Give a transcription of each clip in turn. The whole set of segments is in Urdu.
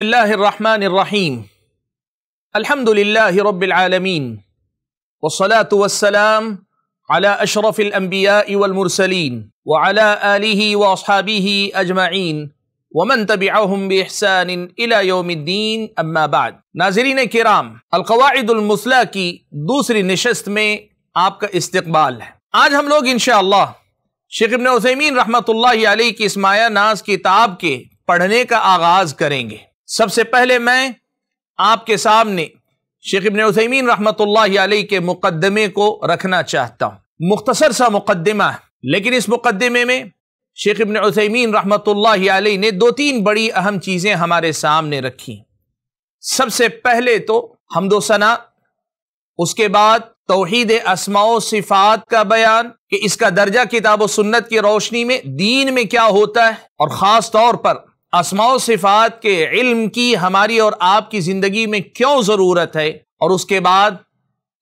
اللہ الرحمن الرحیم الحمد للہ رب العالمین والصلاة والسلام علی اشرف الانبیاء والمرسلین وعلی آلہ واصحابہ اجمعین ومن تبعہم باحسان الی یوم الدین اما بعد۔ ناظرین کرام، القواعد المثلی کی دوسری نشست میں آپ کا استقبال ہے۔ آج ہم لوگ انشاءاللہ شیخ ابن عثیمین رحمۃ اللہ علیہ کی اس مایہ ناز کتاب کے پڑھنے کا آغاز کریں گے۔ سب سے پہلے میں آپ کے سامنے شیخ ابن عثیمین رحمۃ اللہ علیہ کے مقدمے کو رکھنا چاہتا ہوں۔ مختصر سا مقدمہ ہے، لیکن اس مقدمے میں شیخ ابن عثیمین رحمۃ اللہ علیہ نے دو تین بڑی اہم چیزیں ہمارے سامنے رکھی۔ سب سے پہلے تو حمد و ثنا، اس کے بعد توحید اسماء و صفات کا بیان کہ اس کا درجہ کتاب و سنت کی روشنی میں دین میں کیا ہوتا ہے، اور خاص طور پر اسماء و صفات کے علم کی ہماری اور آپ کی زندگی میں کیوں ضرورت ہے، اور اس کے بعد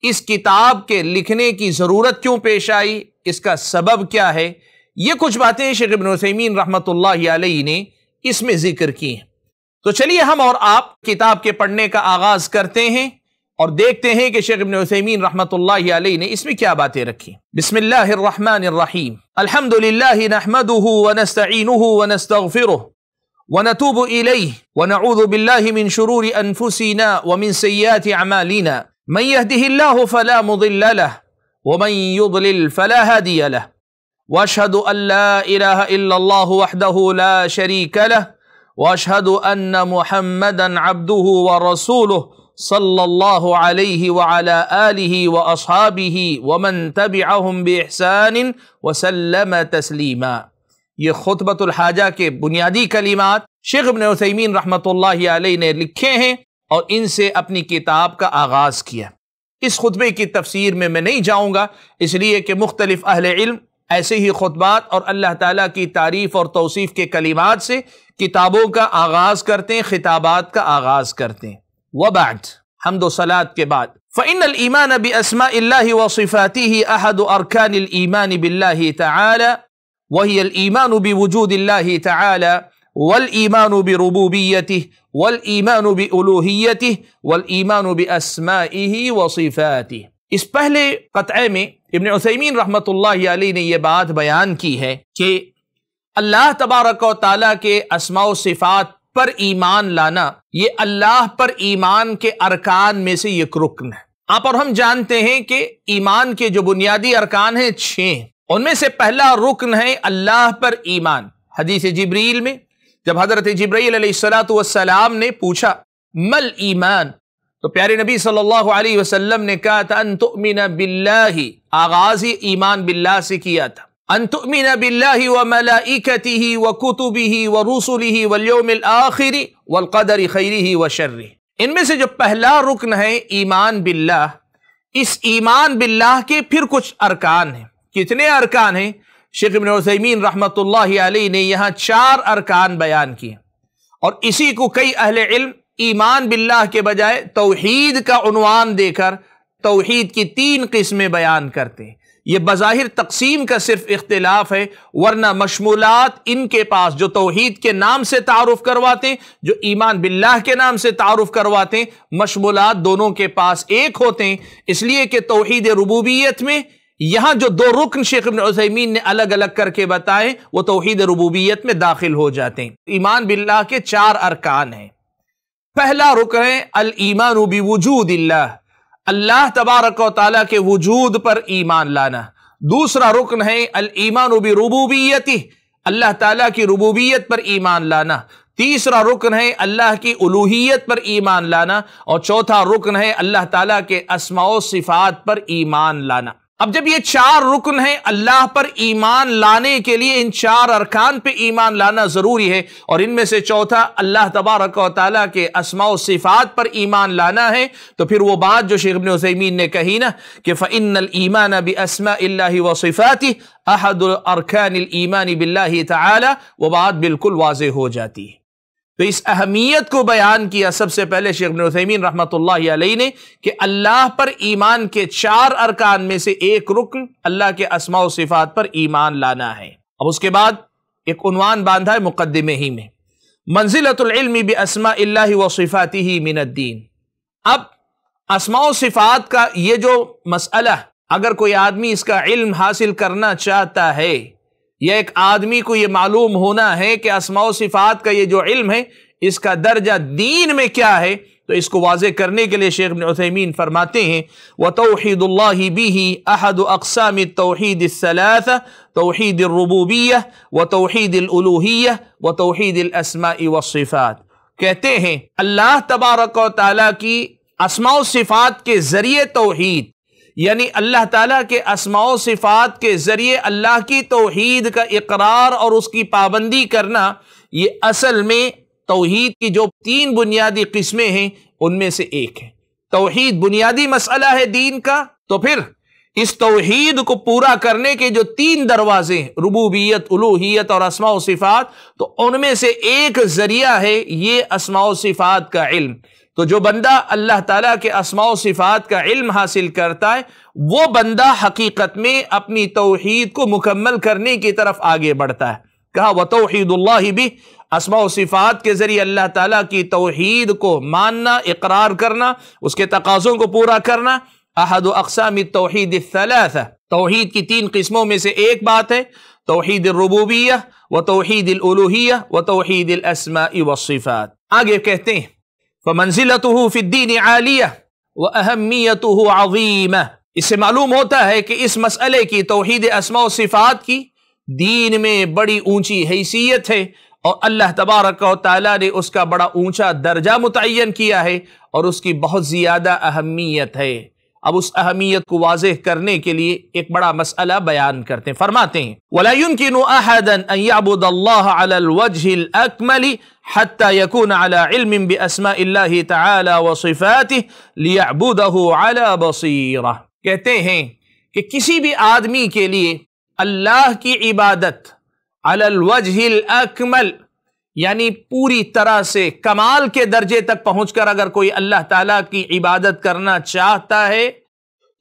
اس کتاب کے لکھنے کی ضرورت کیوں پیش آئی، اس کا سبب کیا ہے۔ یہ کچھ باتیں شیخ ابن عثیمین رحمۃ اللہ علیہ نے اس میں ذکر کی ہیں۔ تو چلیے ہم اور آپ کتاب کے پڑھنے کا آغاز کرتے ہیں اور دیکھتے ہیں کہ شیخ ابن عثیمین رحمۃ اللہ علیہ نے اس میں کیا باتیں رکھی۔ بسم اللہ الرحمن الرحیم الحمد للہ نحمده ونستعینه ونستغفره ونتوب إليه ونعوذ بالله من شرور أنفسنا ومن سيئات أعمالنا من يهده الله فلا مضل له ومن يضلل فلا هادي له وأشهد أن لا إله إلا الله وحده لا شريك له وأشهد أن محمدا عبده ورسوله صلى الله عليه وعلى آله وأصحابه ومن تبعهم بإحسان وسلم تسليما۔ یہ خطبۃ الحاجہ کے بنیادی کلمات شیخ ابن عثیمین رحمۃ اللہ علیہ نے لکھے ہیں اور ان سے اپنی کتاب کا آغاز کیا۔ اس خطبے کی تفسیر میں نہیں جاؤں گا، اس لیے کہ مختلف اہل علم ایسے ہی خطبات اور اللہ تعالیٰ کی تعریف اور توصیف کے کلمات سے کتابوں کا آغاز کرتے ہیں، خطابات کا آغاز کرتے ہیں۔ وبعد، حمد و صلاۃ کے بعد، فإن الإيمان بأسماء الله وصفاته أحد أركان الإيمان بالله تعالى وهي الإيمان بوجود الله تعالى والإيمان بربوبيته والإيمان بألوهيته والإيمان بأسمائه وصفاته۔ اس پہلے قطعے میں ابن عثیمین رحمۃ اللہ علیہ نے یہ بات بیان کی ہے کہ اللہ تبارک و تعالیٰ کے اسماء و صفات پر ایمان لانا یہ اللہ پر ایمان کے ارکان میں سے ایک رکن ہے۔ آپ اور ہم جانتے ہیں کہ ایمان کے جو بنیادی ارکان ہیں 6، ان میں سے پہلا رکن ہے اللہ پر ایمان۔ حدیث جبریل میں جب حضرت جبرائیل علیہ السلام نے پوچھا مل ایمان، تو پیارے نبی صلی اللہ علیہ وسلم نے کہا تھا ان تؤمن باللہ، آغاز ہی ایمان باللہ سے کیا تھا، ان تؤمن باللہ وملائکتہ وکتبہ ورسلہ والیوم الآخر والقدر خیرہ وشرہ۔ ان میں سے جو پہلا رکن ہے ایمان باللہ، اس ایمان باللہ کے پھر کچھ ارکان ہیں۔ کتنے ارکان ہیں؟ شیخ ابن عثیمین رحمۃ اللہ علیہ نے یہاں 4 ارکان بیان کیے، اور اسی کو کئی اہل علم ایمان باللہ کے بجائے توحید کا عنوان دے کر توحید کی 3 قسمیں بیان کرتے ہیں۔ یہ بظاہر تقسیم کا صرف اختلاف ہے، ورنہ مشمولات ان کے پاس جو توحید کے نام سے تعارف کرواتے ہیں، جو ایمان باللہ کے نام سے تعارف کرواتے ہیں، مشمولات دونوں کے پاس ایک ہوتے ہیں۔ اس لیے کہ توحید ربوبیت میں یہاں جو 2 رکن شیخ ابن عثیمین نے الگ الگ کر کے بتائے وہ توحید ربوبیت میں داخل ہو جاتے ہیں۔ ایمان باللہ کے 4 ارکان ہیں۔ پہلا رکن ہے الایمان بوجود اللہ، اللہ تبارک و تعالیٰ کے وجود پر ایمان لانا۔ دوسرا رکن ہے الایمان بربوبیتہ، اللہ تعالیٰ کی ربوبیت پر ایمان لانا۔ تیسرا رکن ہے اللہ کی الوہیت پر ایمان لانا، اور چوتھا رکن ہے اللہ تعالیٰ کے اسماء و صفات پر ایمان لانا۔ اب جب یہ 4 رکن ہیں، اللہ پر ایمان لانے کے لیے ان 4 ارکان پہ ایمان لانا ضروری ہے، اور ان میں سے چوتھا اللہ تبارک و تعالیٰ کے اسماء و صفات پر ایمان لانا ہے، تو پھر وہ بات جو شیخ ابن عثیمین نے کہی نا کہ فَإِنَّ الْإِيمَانَ بِأَسْمَاءِ اللَّهِ وَصِفَاتِهِ أَحَدُ أَرْكَانِ الْإِيمَانِ بِاللَّهِ تَعَالَى، وہ بات بالکل واضح ہو جاتی ہے۔ تو اس اہمیت کو بیان کیا سب سے پہلے شیخ ابن عثیمین رحمۃ اللہ علیہ نے کہ اللہ پر ایمان کے 4 ارکان میں سے ایک رکن اللہ کے اسماء و صفات پر ایمان لانا ہے۔ اب اس کے بعد ایک عنوان باندھا ہے مقدمے ہی میں، منزلۃ العلم باسماء اللہ وصفاتہ من الدین۔ اب اسماء و صفات کا یہ جو مسئلہ، اگر کوئی آدمی اس کا علم حاصل کرنا چاہتا ہے، یا ایک آدمی کو یہ معلوم ہونا ہے کہ اسماء و صفات کا یہ جو علم ہے اس کا درجہ دین میں کیا ہے، تو اس کو واضح کرنے کے لیے شیخ ابن عثیمین فرماتے ہیں وَتَوْحِيدُ اللَّهِ بِهِ أَحَدُ أَقْسَامِ التَّوْحِيدِ الثَّلَاثَةِ توحید الربوبیہ وتوحید الالوہیہ وتوحید الاسماء والصفات۔ کہتے ہیں اللہ تبارک و تعالیٰ کی اسماء و صفات کے ذریعے توحید، یعنی اللہ تعالیٰ کے اسماء و صفات کے ذریعے اللہ کی توحید کا اقرار اور اس کی پابندی کرنا، یہ اصل میں توحید کی جو 3 بنیادی قسمیں ہیں ان میں سے ایک ہے۔ توحید بنیادی مسئلہ ہے دین کا، تو پھر اس توحید کو پورا کرنے کے جو 3 دروازے ہیں، ربوبیت، الوہیت اور اسماء و صفات، تو ان میں سے ایک ذریعہ ہے یہ اسماء و صفات کا علم۔ تو جو بندہ اللہ تعالیٰ کے اسماء و صفات کا علم حاصل کرتا ہے، وہ بندہ حقیقت میں اپنی توحید کو مکمل کرنے کی طرف آگے بڑھتا ہے۔ کہا وَتَوْحِيدُ اللَّهِ بِهِ، اسماء و صفات کے ذریعے اللہ تعالیٰ کی توحید کو ماننا، اقرار کرنا، اس کے تقاضوں کو پورا کرنا۔ احد اقسام التوحید الثلاثہ، توحید کی 3 قسموں میں سے ایک بات ہے توحید الربوبیہ وتوحید الالوہیہ وتوحید الاسماء والصفات۔ آگے کہتے ہیں فمنزلته فی الدین عالیہ واہمیتہ عظیمہ۔ اس سے معلوم ہوتا ہے کہ اس مسئلے کی، توحید اسماء و صفات کی، دین میں بڑی اونچی حیثیت ہے، اور اللہ تبارک و تعالیٰ نے اس کا بڑا اونچا درجہ متعین کیا ہے اور اس کی بہت زیادہ اہمیت ہے۔ اب اس اہمیت کو واضح کرنے کے لیے ایک بڑا مسئلہ بیان کرتے ہیں، فرماتے ہیں وَلَا يُمْكِنُ أَحَدًا أَن يَعْبُدَ اللَّهَ عَلَى الْوَجْهِ الْأَكْمَلِ حَتَّى يَكُونَ عَلَى عِلْمٍ بِأَسْمَاءِ اللَّهِ تَعَالَى وَصِفَاتِهِ لِيَعْبُدَهُ عَلَى بَصِيرَةٍ۔ کہتے ہیں کہ کسی بھی آدمی کے لیے اللہ کی عبادت علی الوجہ الاکمل، یعنی پوری طرح سے کمال کے درجے تک پہنچ کر اگر کوئی اللہ تعالیٰ کی عبادت کرنا چاہتا ہے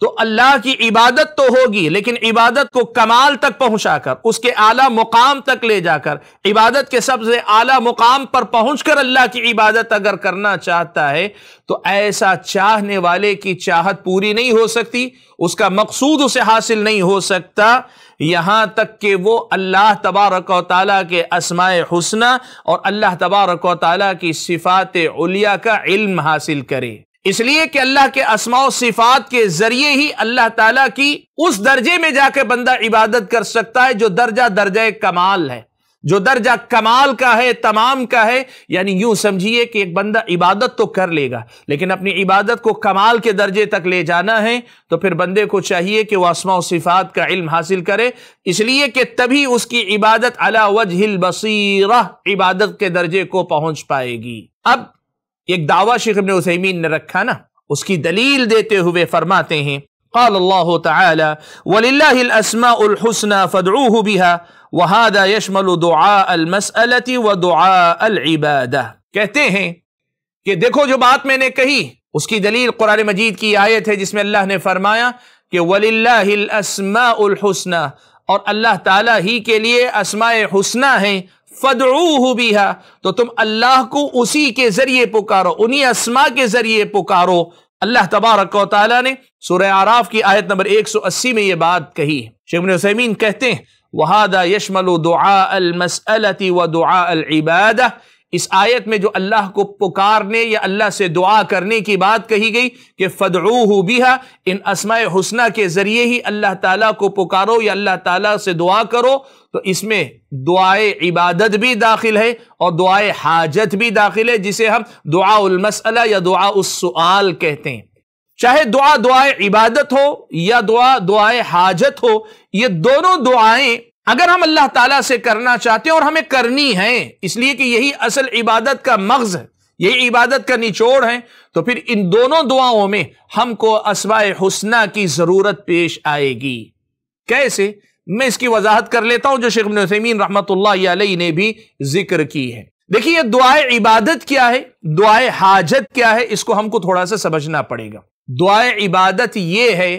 تو اللہ کی عبادت تو ہوگی، لیکن عبادت کو کمال تک پہنچا کر، اس کے اعلیٰ مقام تک لے جا کر، عبادت کے سب سے اعلیٰ مقام پر پہنچ کر اللہ کی عبادت اگر کرنا چاہتا ہے تو ایسا چاہنے والے کی چاہت پوری نہیں ہو سکتی، اس کا مقصود اسے حاصل نہیں ہو سکتا، یہاں تک کہ وہ اللہ تبارک و تعالیٰ کے اسماء حسنہ اور اللہ تبارک و تعالیٰ کی صفات علیہ کا علم حاصل کرے۔ اس لیے کہ اللہ کے اسماء و صفات کے ذریعے ہی اللہ تعالیٰ کی اس درجے میں جا کے بندہ عبادت کر سکتا ہے جو درجہ کمال ہے، جو درجہ کمال کا ہے، تمام کا ہے۔ یعنی یوں سمجھیے کہ ایک بندہ عبادت تو کر لے گا، لیکن اپنی عبادت کو کمال کے درجے تک لے جانا ہے تو پھر بندے کو چاہیے کہ وہ اسماء و صفات کا علم حاصل کرے، اس لیے کہ تبھی اس کی عبادت علی وجہ البصیرہ، عبادت کے درجے کو پہنچ پائے گی۔ اب ایک دعویٰ شیخ ابن عثیمین نے رکھا نا، اس کی دلیل دیتے ہوئے فرماتے ہیں قال اللہ تعالی وَلِلَّهِ الْأَسْمَاءُ الْحُسْنَى فَادْعُوهُ بِهَا وَهَذَا يَشْمَلُ دُعَاءَ الْمَسْأَلَةِ وَدُعَاءَ الْعِبَادَةِ۔ کہتے ہیں کہ دیکھو جو بات میں نے کہی اس کی دلیل قرآن مجید کی آیت ہے جس میں اللہ نے فرمایا کہ وَلِلَّهِ الْأَسْمَاءُ الْحُسْنَى، اور اللہ تعالیٰ ہی کے لیے اسماء حسنہ ہیں، فَادْعُوهُ بِهَا، تو تم اللہ کو اسی کے ذریعے پکارو، انہی اسماء کے ذریعے پکارو۔ اللہ تبارک و تعالیٰ نے سورہ اعراف کی آیت نمبر 180 میں یہ بات کہی۔ شیخ ابن عثیمین کہتے ہیں وَهَذَا يَشْمَلُ دُعَاءَ الْمَسْأَلَةِ وَدُعَاءَ الْعِبَادَةِ، اس آیت میں جو اللہ کو پکارنے یا اللہ سے دعا کرنے کی بات کہی گئی کہ فَادْعُوهُ بِهَا، ان اسماء حسنہ کے ذریعے ہی اللہ تعالیٰ کو پکارو یا اللہ تعالیٰ سے دعا کرو، تو اس میں دعائے عبادت بھی داخل ہے اور دعائے حاجت بھی داخل ہے، جسے ہم دعاء المسئلہ یا دعاء السؤال کہتے ہیں۔ چاہے دعائے عبادت ہو یا دعائے حاجت ہو، یہ دونوں دعائیں اگر ہم اللہ تعالیٰ سے کرنا چاہتے ہیں اور ہمیں کرنی ہیں، اس لیے کہ یہی اصل عبادت کا مغز ہے، یہی عبادت کا نچوڑ ہے، تو پھر ان دونوں دعاؤں میں ہم کو اسماء حسنہ کی ضرورت پیش آئے گی۔ کیسے؟ میں اس کی وضاحت کر لیتا ہوں جو شیخ ابن عثیمین رحمۃ اللہ علیہ نے بھی ذکر کی ہے۔ دیکھیے دعائے عبادت کیا ہے، دعائے حاجت کیا ہے، اس کو ہم کو تھوڑا سا سمجھنا پڑے گا۔ دعائے عبادت یہ ہے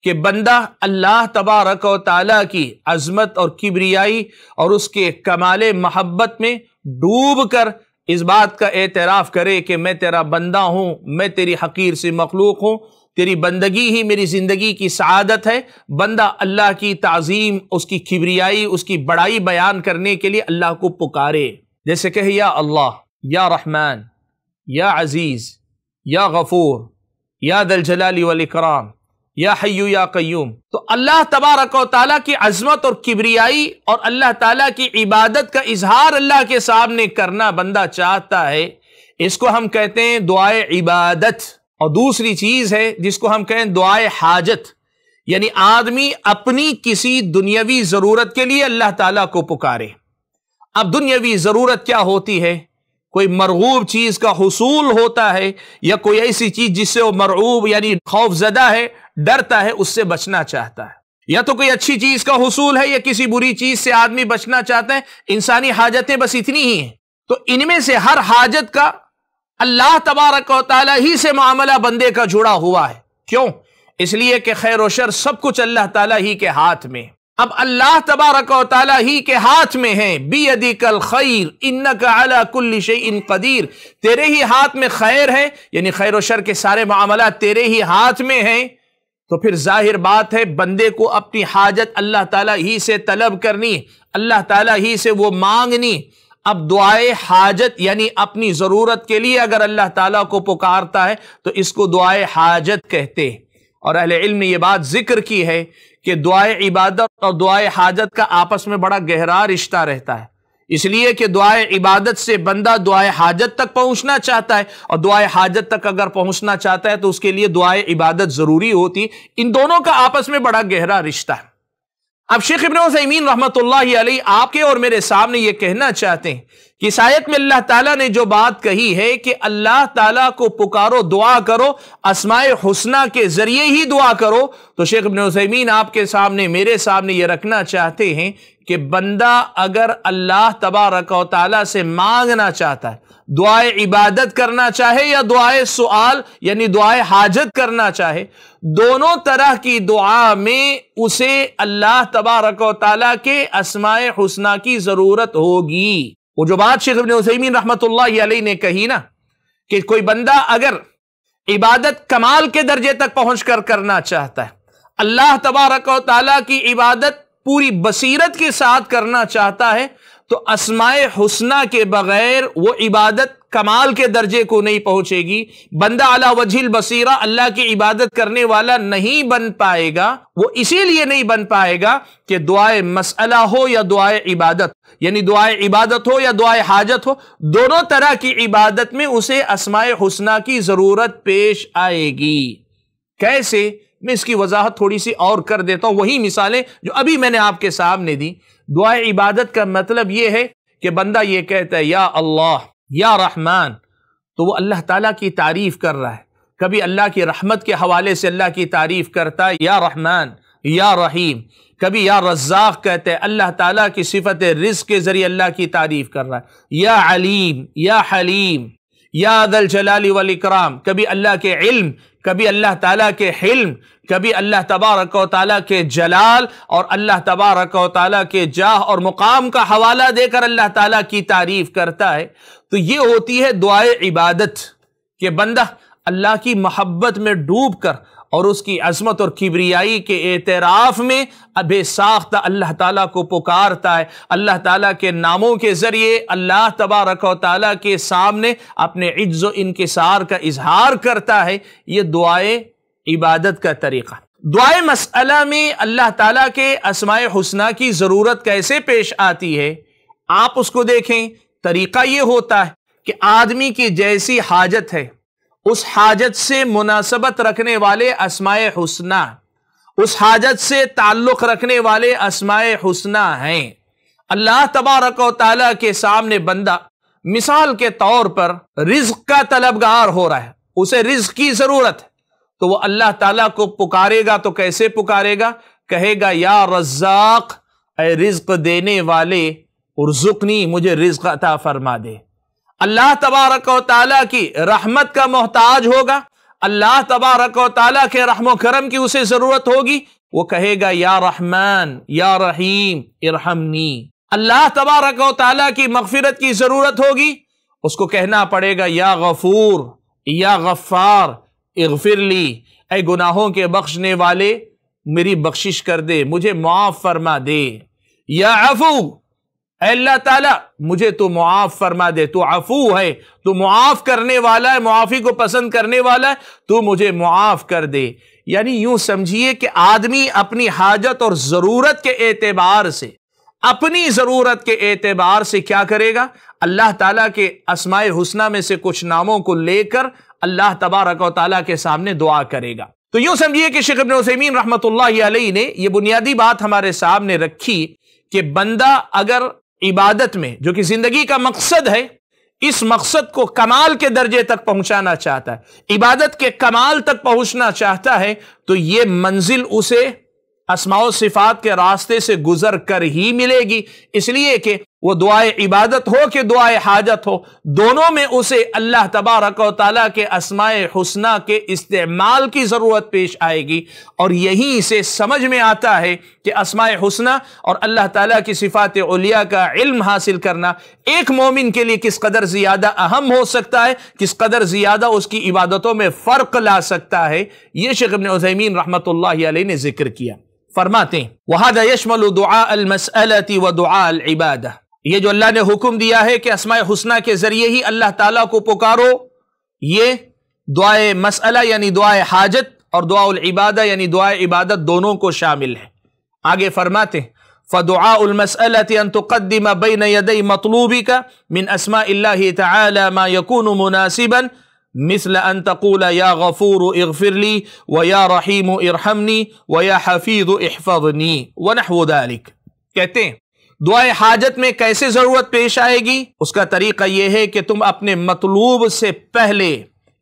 کہ بندہ اللہ تبارک و تعالیٰ کی عظمت اور کبریائی اور اس کے کمال محبت میں ڈوب کر اس بات کا اعتراف کرے کہ میں تیرا بندہ ہوں، میں تیری حقیر سی مخلوق ہوں، تیری بندگی ہی میری زندگی کی سعادت ہے۔ بندہ اللہ کی تعظیم، اس کی کبریائی، اس کی بڑائی بیان کرنے کے لیے اللہ کو پکارے، جیسے کہ یا اللہ، یا رحمان، یا عزیز، یا غفور، یا ذی الجلال والاکرام، یا حی یا قیوم۔ تو اللہ تبارک و تعالیٰ کی عظمت اور کبریائی اور اللہ تعالیٰ کی عبادت کا اظہار اللہ کے سامنے کرنا بندہ چاہتا ہے، اس کو ہم کہتے ہیں دعائے عبادت۔ اور دوسری چیز ہے جس کو ہم کہیں دعائے حاجت، یعنی آدمی اپنی کسی دنیاوی ضرورت کے لیے اللہ تعالیٰ کو پکارے۔ اب دنیاوی ضرورت کیا ہوتی ہے؟ کوئی مرغوب چیز کا حصول ہوتا ہے، یا کوئی ایسی چیز جس سے وہ مرعوب یعنی خوف زدہ ہے، ڈرتا ہے، اس سے بچنا چاہتا ہے، یا تو کوئی اچھی چیز کا حصول ہے یا کسی بری چیز سے آدمی بچنا چاہتا ہے۔ انسانی حاجتیں بس اتنی ہی ہیں۔ تو ان میں سے ہر حاجت کا اللہ تبارک و تعالیٰ ہی سے معاملہ بندے کا جڑا ہوا ہے۔ کیوں؟ اس لیے کہ خیر و شر سب کچھ اللہ تعالیٰ ہی کے ہاتھ میں۔ اب اللہ تبارک و تعالیٰ ہی کے ہاتھ میں ہے، بیدک الخیر انک علی کل شیء قدیر، تیرے ہی ہاتھ میں خیر ہے، یعنی خیر و شر کے سارے معاملات تیرے ہی ہاتھ میں ہیں۔ تو پھر ظاہر بات ہے بندے کو اپنی حاجت اللہ تعالیٰ ہی سے طلب کرنی، اللہ تعالیٰ ہی سے وہ مانگنی۔ اب دعائے حاجت یعنی اپنی ضرورت کے لیے اگر اللہ تعالیٰ کو پکارتا ہے تو اس کو دعائے حاجت کہتے ہیں۔ اور اہل علم نے یہ بات ذکر کی ہے کہ دعائے عبادت اور دعائے حاجت کا آپس میں بڑا گہرا رشتہ رہتا ہے، اس لیے کہ دعائے عبادت سے بندہ دعائے حاجت تک پہنچنا چاہتا ہے، اور دعائے حاجت تک اگر پہنچنا چاہتا ہے تو اس کے لیے دعائے عبادت ضروری ہوتی۔ ان دونوں کا آپس میں بڑا گہرا رشتہ ہے۔ اب شیخ ابن عثیمین رحمۃ اللہ علیہ آپ کے اور میرے سامنے یہ کہنا چاہتے ہیں کہ اس آیت میں اللہ تعالیٰ نے جو بات کہی ہے کہ اللہ تعالیٰ کو پکارو، دعا کرو، اسماء حسنہ کے ذریعے ہی دعا کرو، تو شیخ ابن عثیمین آپ کے سامنے میرے سامنے یہ رکھنا چاہتے ہیں کہ بندہ اگر اللہ تبارک و تعالیٰ سے مانگنا چاہتا ہے، دعائے عبادت کرنا چاہے یا دعائے سؤال یعنی دعائے حاجت کرنا چاہے، دونوں طرح کی دعا میں اسے اللہ تبارک و تعالیٰ کے اسماء حسنہ کی ضرورت ہوگی۔ وہ جو بات شیخ ابن عثیمین رحمۃ اللہ علیہ نے کہی نا کہ کوئی بندہ اگر عبادت کمال کے درجے تک پہنچ کر کرنا چاہتا ہے، اللہ تبارک و تعالیٰ کی عبادت پوری بصیرت کے ساتھ کرنا چاہتا ہے، تو اسماء حسنہ کے بغیر وہ عبادت کمال کے درجے کو نہیں پہنچے گی۔ بندہ علی وجہ البصیرہ اللہ کی عبادت کرنے والا نہیں بن پائے گا۔ وہ اسی لیے نہیں بن پائے گا کہ دعائے مسئلہ ہو یا دعائے عبادت، یعنی دعائے عبادت ہو یا دعائے حاجت ہو، دونوں طرح کی عبادت میں اسے اسماء حسنہ کی ضرورت پیش آئے گی۔ کیسے؟ میں اس کی وضاحت تھوڑی سی اور کر دیتا ہوں، وہی مثالیں جو ابھی میں نے آپ کے سامنے دی۔ دعائے عبادت کا مطلب یہ ہے کہ بندہ یہ کہتا ہے یا اللہ، یا رحمان، تو وہ اللہ تعالیٰ کی تعریف کر رہا ہے۔ کبھی اللہ کی رحمت کے حوالے سے اللہ کی تعریف کرتا ہے یا رحمان، یا رحیم، کبھی یا رزاق کہتے ہیں، اللہ تعالیٰ کی صفت رزق کے ذریعے اللہ کی تعریف کر رہا ہے، یا علیم، یا حلیم، یا ذی الجلال والاکرام، کبھی اللہ کے علم، کبھی اللہ تعالیٰ کے حلم، کبھی اللہ تبارک و تعالیٰ کے جلال اور اللہ تبارک و تعالیٰ کے جاہ اور مقام کا حوالہ دے کر اللہ تعالیٰ کی تعریف کرتا ہے۔ تو یہ ہوتی ہے دعائے عبادت کہ بندہ اللہ کی محبت میں ڈوب کر اور اس کی عظمت اور کبریائی کے اعتراف میں ابے ساختہ اللہ تعالیٰ کو پکارتا ہے، اللہ تعالیٰ کے ناموں کے ذریعے اللہ تبارک و تعالیٰ کے سامنے اپنے عجز و انکسار کا اظہار کرتا ہے۔ یہ دعائے عبادت کا طریقہ۔ دعائے مسئلہ میں اللہ تعالیٰ کے اسماء حسنہ کی ضرورت کیسے پیش آتی ہے؟ آپ اس کو دیکھیں، طریقہ یہ ہوتا ہے کہ آدمی کی جیسی حاجت ہے اس حاجت سے مناسبت رکھنے والے اسماء حسنہ، اس حاجت سے تعلق رکھنے والے اسماء حسنہ ہیں۔ اللہ تبارک و تعالیٰ کے سامنے بندہ مثال کے طور پر رزق کا طلبگار ہو رہا ہے، اسے رزق کی ضرورت ہے، تو وہ اللہ تعالیٰ کو پکارے گا تو کیسے پکارے گا؟ کہے گا یا رزاق، اے رزق دینے والے، ارزقنی، مجھے رزق عطا فرما دے۔ اللہ تبارک و تعالیٰ کی رحمت کا محتاج ہوگا، اللہ تبارک و تعالیٰ کے رحم و کرم کی اسے ضرورت ہوگی، وہ کہے گا یا رحمان، یا رحیم، ارحمنی۔ اللہ تبارک و تعالیٰ کی مغفرت کی ضرورت ہوگی، اس کو کہنا پڑے گا یا غفور یا غفار اغفر لی، اے گناہوں کے بخشنے والے میری بخشش کر دے، مجھے معاف فرما دے۔ یا عفو، اے اللہ تعالیٰ مجھے تو معاف فرما دے، تو عفو ہے، تو معاف کرنے والا ہے، معافی کو پسند کرنے والا ہے، تو مجھے معاف کر دے۔ یعنی یوں سمجھیے کہ آدمی اپنی حاجت اور ضرورت کے اعتبار سے، اپنی ضرورت کے اعتبار سے کیا کرے گا؟ اللہ تعالیٰ کے اسماء حسنہ میں سے کچھ ناموں کو لے کر اللہ تبارک و تعالیٰ کے سامنے دعا کرے گا۔ تو یوں سمجھیے کہ شیخ ابن عثیمین رحمۃ اللہ علیہ نے یہ بنیادی بات ہمارے سامنے رکھی کہ بندہ اگر عبادت میں، جو کہ زندگی کا مقصد ہے، اس مقصد کو کمال کے درجے تک پہنچانا چاہتا ہے، عبادت کے کمال تک پہنچنا چاہتا ہے، تو یہ منزل اسے اسماء و صفات کے راستے سے گزر کر ہی ملے گی، اس لیے کہ وہ دعائے عبادت ہو کہ دعائے حاجت ہو، دونوں میں اسے اللہ تبارک و تعالیٰ کے اسماء حسنہ کے استعمال کی ضرورت پیش آئے گی۔ اور یہیں سے سمجھ میں آتا ہے کہ اسماء حسنہ اور اللہ تعالیٰ کی صفات علیہ کا علم حاصل کرنا ایک مومن کے لیے کس قدر زیادہ اہم ہو سکتا ہے، کس قدر زیادہ اس کی عبادتوں میں فرق لا سکتا ہے، یہ شیخ ابن عثیمین رحمۃ اللہ علیہ نے ذکر کیا۔ فرماتے ہیں وَهَذَا يَشْمَلُ دُعَاءَ الْمَسْأَلَةِ وَدُعَاءَ الْعِبَادَةِ، یہ جو اللہ نے حکم دیا ہے کہ اسماء حسنہ کے ذریعے ہی اللہ تعالیٰ کو پکارو، یہ دعائے مسئلہ یعنی دعائے حاجت اور دعاء العبادہ یعنی دعائے عبادت دونوں کو شامل ہے۔ آگے فرماتے ہیں فَدُعَاءُ الْمَسْأَلَةِ أَن تُقَدِّمَ بَيْنَ يَدَيْ مَطْلُوبِكَ مِنْ أَسْمَاءِ اللَّهِ تَعَالَى مَا يَكُونُ مُنَاسِبًا مثل ان تقول یا غفور اغفر لی ویا رحیم ارحمنی ویا حفیظ احفظنی ونحو ذلك۔ کہتے ہیں دعائے حاجت میں کیسے ضرورت پیش آئے گی؟ اس کا طریقہ یہ ہے کہ تم اپنے مطلوب سے پہلے،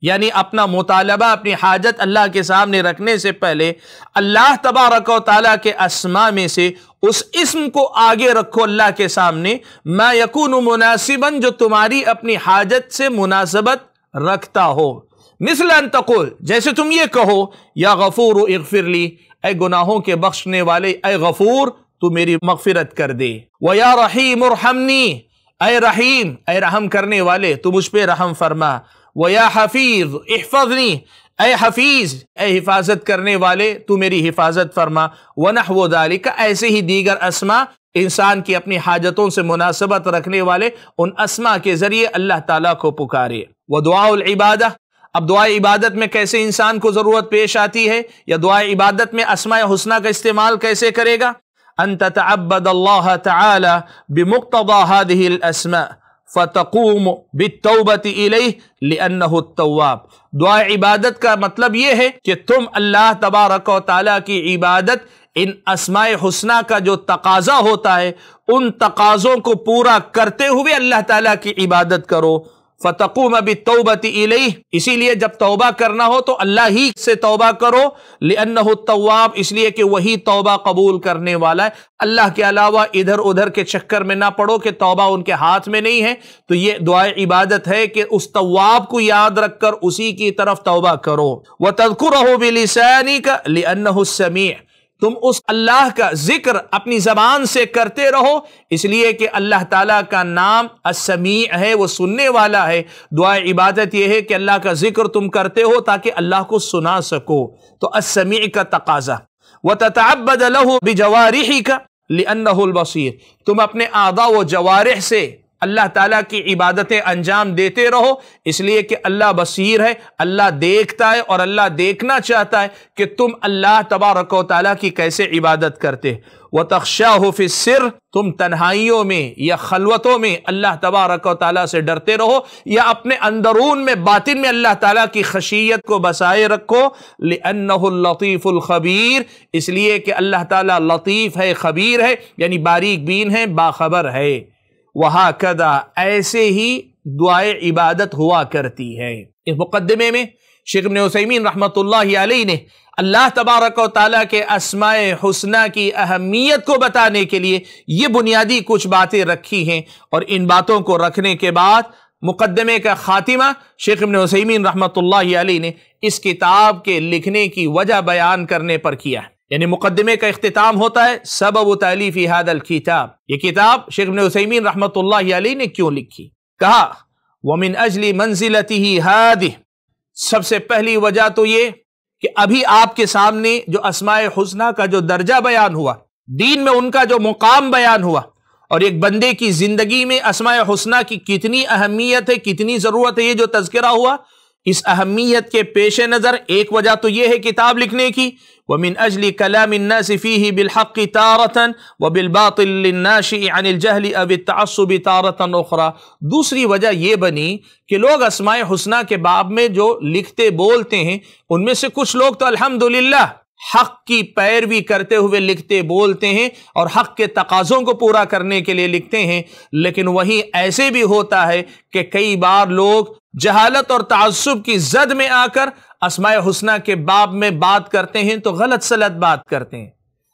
یعنی اپنا مطالبہ، اپنی حاجت اللہ کے سامنے رکھنے سے پہلے اللہ تبارک و تعالیٰ کے اسماء میں سے اس اسم کو آگے رکھو اللہ کے سامنے، ما یکون مناسبا، جو تمہاری اپنی حاجت سے مناسبت رکھتا ہو۔ مثل ان تقول، جیسے تم یہ کہو یا غفور اغفر لی، اے گناہوں کے بخشنے والے، اے غفور تو میری مغفرت کر دے، ویا رحیم ارحمنی، اے رحیم اے رحم کرنے والے تو مجھ پہ رحم فرما، ویا حفیظ احفظنی، اے حفیظ اے حفاظت کرنے والے تو میری حفاظت فرما، ونحو ذالک، ایسے ہی دیگر اسماء انسان کی اپنی حاجتوں سے مناسبت رکھنے والے ان اسماء کے ذریعے اللہ تعالیٰ کو پکارے۔ ودعاء العبادہ، اب دعائے عبادت میں کیسے انسان کو ضرورت پیش آتی ہے، یا دعائے عبادت میں اسماء حسنہ کا استعمال کیسے کرے گا؟ ان تتعبد اللہ تعالی بمقتضى هذه الاسماء فتقوم بالتوبة الیہ لانہ التواب۔ دعائے عبادت کا مطلب یہ ہے کہ تم اللہ تبارک و تعالیٰ کی عبادت ان اسماء حسنہ کا جو تقاضا ہوتا ہے ان تقاضوں کو پورا کرتے ہوئے اللہ تعالیٰ کی عبادت کرو۔ فتقوم بالتوبة الیہ، اسی لیے جب توبہ کرنا ہو تو اللہ ہی سے توبہ کرو، لأنہ التواب، اس لیے کہ وہی توبہ قبول کرنے والا ہے، اللہ کے علاوہ ادھر ادھر کے چکر میں نہ پڑو کہ توبہ ان کے ہاتھ میں نہیں ہے۔ تو یہ دعائے عبادت ہے کہ اس تواب کو یاد رکھ کر اسی کی طرف توبہ کرو۔ وتذکرہ بلسانک لأنہ السمیع، تم اس اللہ کا ذکر اپنی زبان سے کرتے رہو، اس لیے کہ اللہ تعالیٰ کا نام السمیع ہے، وہ سننے والا ہے۔ دعائے عبادت یہ ہے کہ اللہ کا ذکر تم کرتے ہو تاکہ اللہ کو سنا سکو، تو السمیع کا تقاضا۔ وَتَتَعَبَّدَ لَهُ بِجَوَارِحِكَ لِأَنَّهُ الْبَصِيرُ، تم اپنے اعضاء و جوارح سے اللہ تعالیٰ کی عبادتیں انجام دیتے رہو، اس لیے کہ اللہ بصیر ہے، اللہ دیکھتا ہے، اور اللہ دیکھنا چاہتا ہے کہ تم اللہ تبارک و تعالیٰ کی کیسے عبادت کرتے۔ وَتَخْشَاهُ فِي السِّرِّ، تم تنہائیوں میں یا خلوتوں میں اللہ تبارک و تعالیٰ سے ڈرتے رہو، یا اپنے اندرون میں باطن میں اللہ تعالیٰ کی خشیت کو بسائے رکھو۔ لِأَنَّهُ اللَّطِيفُ الْخَبِيرُ، اس لیے کہ اللہ تعالیٰ لطیف ہے، خبیر ہے، یعنی باریک بین ہے، باخبر ہے۔ وَهَكَذَا، ایسے ہی دعائے عبادت ہوا کرتی ہے۔ اس مقدمے میں شیخ ابن عثیمین رحمۃ اللہ علیہ نے اللہ تبارک و تعالیٰ کے اسماء حسنہ کی اہمیت کو بتانے کے لیے یہ بنیادی کچھ باتیں رکھی ہیں، اور ان باتوں کو رکھنے کے بعد مقدمے کا خاتمہ شیخ ابن عثیمین رحمۃ اللہ علیہ نے اس کتاب کے لکھنے کی وجہ بیان کرنے پر کیا ہے۔ یعنی مقدمے کا اختتام ہوتا ہے سبب تالیف ھذا الکتاب، یہ کتاب شیخ ابن عثیمین رحمۃ اللہ علیہ نے کیوں لکھی؟ کہا ومن اجل منزلتہ ھذہ، سب سے پہلی وجہ تو یہ کہ ابھی آپ کے سامنے جو اسماء حسنہ کا جو درجہ بیان ہوا، دین میں ان کا جو مقام بیان ہوا، اور ایک بندے کی زندگی میں اسماء حسنہ کی کتنی اہمیت ہے، کتنی ضرورت ہے، یہ جو تذکرہ ہوا، اس اہمیت کے پیش نظر ایک وجہ تو یہ ہے کتاب لکھنے کی، وَمِنْ أَجْلِ كَلَامِ النَّاسِ فِيهِ بِالْحَقِّ تَارَةً وَبِالْبَاطِلِ لِلنَّاشِئِ عَنِ الْجَهْلِ أَوِ التَّعَصُّبِ تَارَةً أُخْرَى۔ دوسری وجہ یہ بنی کہ لوگ اسماء حسنہ کے باب میں جو لکھتے بولتے ہیں، ان میں سے کچھ لوگ تو الحمدللہ حق کی پیروی کرتے ہوئے لکھتے بولتے ہیں اور حق کے تقاضوں کو پورا کرنے کے لیے لکھتے ہیں، لیکن وہیں ایسے بھی ہوتا ہے کہ کئی بار لوگ جہالت اور تعصب کی زد میں آ کر اسماء حسنہ کے باب میں بات کرتے ہیں تو غلط سلط بات کرتے ہیں،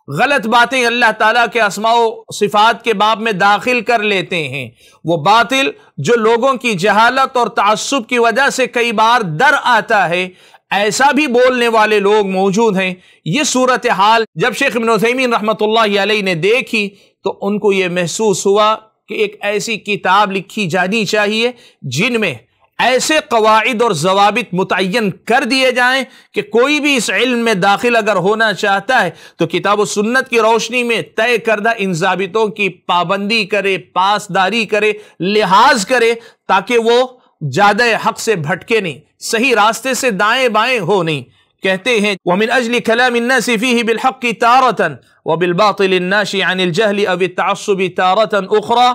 غلط باتیں اللہ تعالیٰ کے اسماء و صفات کے باب میں داخل کر لیتے ہیں، وہ باطل جو لوگوں کی جہالت اور تعصب کی وجہ سے کئی بار در آتا ہے، ایسا بھی بولنے والے لوگ موجود ہیں۔ یہ صورتحال جب شیخ ابن عثیمین رحمۃ اللہ علیہ نے دیکھی تو ان کو یہ محسوس ہوا کہ ایک ایسی کتاب لکھی جانی چاہیے جن میں ایسے قواعد اور ضوابط متعین کر دیے جائیں کہ کوئی بھی اس علم میں داخل اگر ہونا چاہتا ہے تو کتاب و سنت کی روشنی میں طے کردہ ان ضابطوں کی پابندی کرے، پاسداری کرے، لحاظ کرے، تاکہ وہ زیادہ حق سے بھٹکے نہیں، صحیح راستے سے دائیں بائیں ہو نہیں۔ کہتے ہیں وَمِنْ أَجْلِ كَلَامِ النَّاسِ فِيهِ بِالْحَقِّ تَارَةً وَبِالْبَاطِلِ النَّاشِئِ عَنِ الْجَهْلِ أَوِ التَّعَصُّبِ تَارَةً أُخْرَى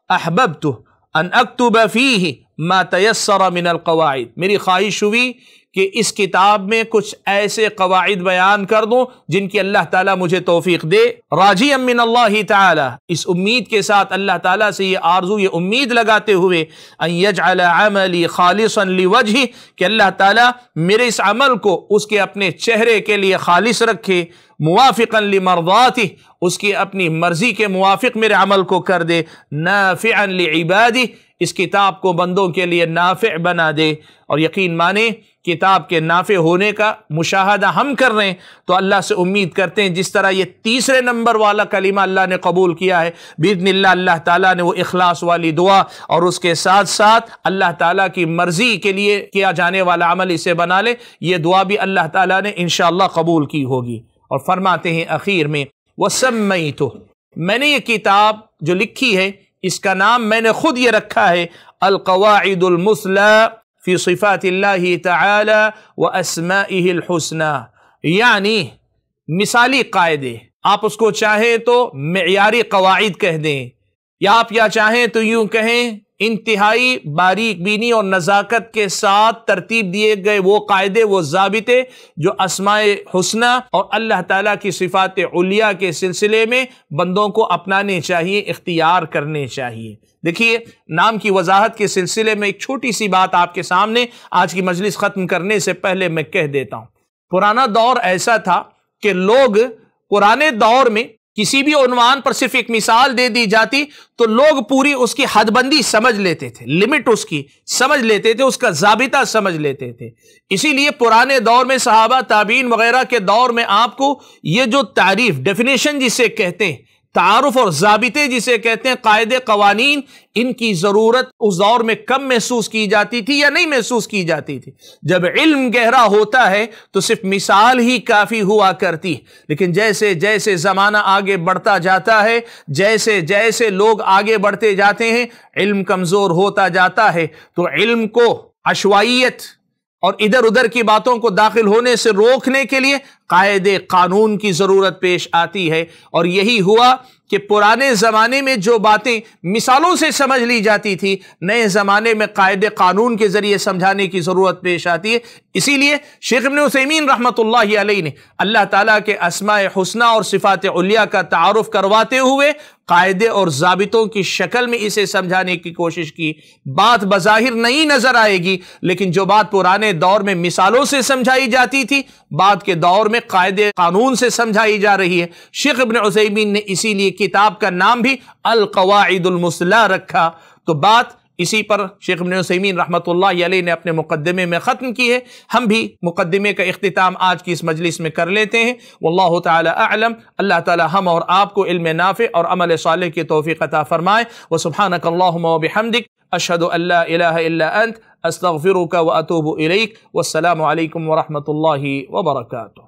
أَحْبَبْتُ أَنْ أَكْتُبَ فِيهِ مَا تَيَسَّرَ مِنَ الْقَوَاعِدِ، میری خواہش ہوئی کہ اس کتاب میں کچھ ایسے قواعد بیان کر دوں جن کی اللہ تعالیٰ مجھے توفیق دے، راجیا من اللہ تعالیٰ، اس امید کے ساتھ اللہ تعالیٰ سے یہ آرزو، یہ امید لگاتے ہوئے ان یجعل عملی خالصا لوجہہ، کہ اللہ تعالیٰ میرے اس عمل کو اس کے اپنے چہرے کے لیے خالص رکھے، موافقا لمرضاتہ، اس کی اپنی مرضی کے موافق میرے عمل کو کر دے، نافعا لعبادہ، اس کتاب کو بندوں کے لیے نافع بنا دے۔ اور یقین مانے کتاب کے نافع ہونے کا مشاہدہ ہم کر رہے ہیں تو اللہ سے امید کرتے ہیں جس طرح یہ تیسرے نمبر والا کلمہ اللہ نے قبول کیا ہے، باذن اللہ اللہ تعالیٰ نے وہ اخلاص والی دعا اور اس کے ساتھ ساتھ اللہ تعالیٰ کی مرضی کے لیے کیا جانے والا عمل اسے بنا لے، یہ دعا بھی اللہ تعالیٰ نے انشاءاللہ قبول کی ہوگی۔ اور فرماتے ہیں آخر میں وَسَمَّيْتُ، میں نے یہ کتاب جو لکھی ہے اس کا نام میں نے خود یہ رکھا ہے القواعد المثلی فی صفات اللہ تعالی واسمائہ الحسنی، یعنی مثالی قاعدے، آپ اس کو چاہیں تو معیاری قواعد کہہ دیں، یا آپ یا چاہیں تو یوں کہیں انتہائی باریک بینی اور نزاکت کے ساتھ ترتیب دیے گئے وہ قاعدے، وہ ضابطے جو اسماء حسنہ اور اللہ تعالیٰ کی صفات علیہ کے سلسلے میں بندوں کو اپنانے چاہیے، اختیار کرنے چاہیے۔ دیکھیے، نام کی وضاحت کے سلسلے میں ایک چھوٹی سی بات آپ کے سامنے آج کی مجلس ختم کرنے سے پہلے میں کہہ دیتا ہوں۔ پرانا دور ایسا تھا کہ لوگ پرانے دور میں کسی بھی عنوان پر صرف ایک مثال دے دی جاتی تو لوگ پوری اس کی حد بندی سمجھ لیتے تھے، لمٹ اس کی سمجھ لیتے تھے، اس کا ضابطہ سمجھ لیتے تھے۔ اسی لیے پرانے دور میں صحابہ تابعین وغیرہ کے دور میں آپ کو یہ جو تعریف، ڈیفینیشن جسے کہتے ہیں، تعارف اور ضابطے جسے کہتے ہیں، قاعدے قوانین، ان کی ضرورت اس دور میں کم محسوس کی جاتی تھی یا نہیں محسوس کی جاتی تھی۔ جب علم گہرا ہوتا ہے تو صرف مثال ہی کافی ہوا کرتی، لیکن جیسے جیسے زمانہ آگے بڑھتا جاتا ہے، جیسے جیسے لوگ آگے بڑھتے جاتے ہیں، علم کمزور ہوتا جاتا ہے، تو علم کو عشوائیت اور ادھر ادھر کی باتوں کو داخل ہونے سے روکنے کے لیے قاعدے قانون کی ضرورت پیش آتی ہے۔ اور یہی ہوا کہ پرانے زمانے میں جو باتیں مثالوں سے سمجھ لی جاتی تھی، نئے زمانے میں قاعدے قانون کے ذریعے سمجھانے کی ضرورت پیش آتی ہے۔ اسی لیے شیخ ابن عثیمین رحمۃ اللہ علیہ نے اللہ تعالیٰ کے اسماء حسنہ اور صفات علیہ کا تعارف کرواتے ہوئے قاعدے اور ضابطوں کی شکل میں اسے سمجھانے کی کوشش کی۔ بات بظاہر نہیں نظر آئے گی، لیکن جو بات پرانے دور میں مثالوں سے سمجھائی جاتی تھی، بعد کے دور میں قاعدے قانون سے سمجھائی جا رہی ہے۔ شیخ ابن عثیمین نے اسی لیے کتاب کا نام بھی القواعد المثلی رکھا۔ تو بات اسی پر شیخ ابن عثیمین رحمۃ اللہ علیہ نے اپنے مقدمے میں ختم کی ہے. ہم بھی مقدمے کا اختتام آج کی اس مجلس میں کر لیتے ہیں. واللہ تعالی اعلم. اللہ تعالی ہم اور آپ کو علم نافع اور عمل صالح کی توفیق عطا فرمائے. وسبحانک اللہم وبحمدک اشہد ان لا الہ الا انت استغفرک واتوب الیک. والسلام علیکم ورحمۃ اللہ وبرکاتہ.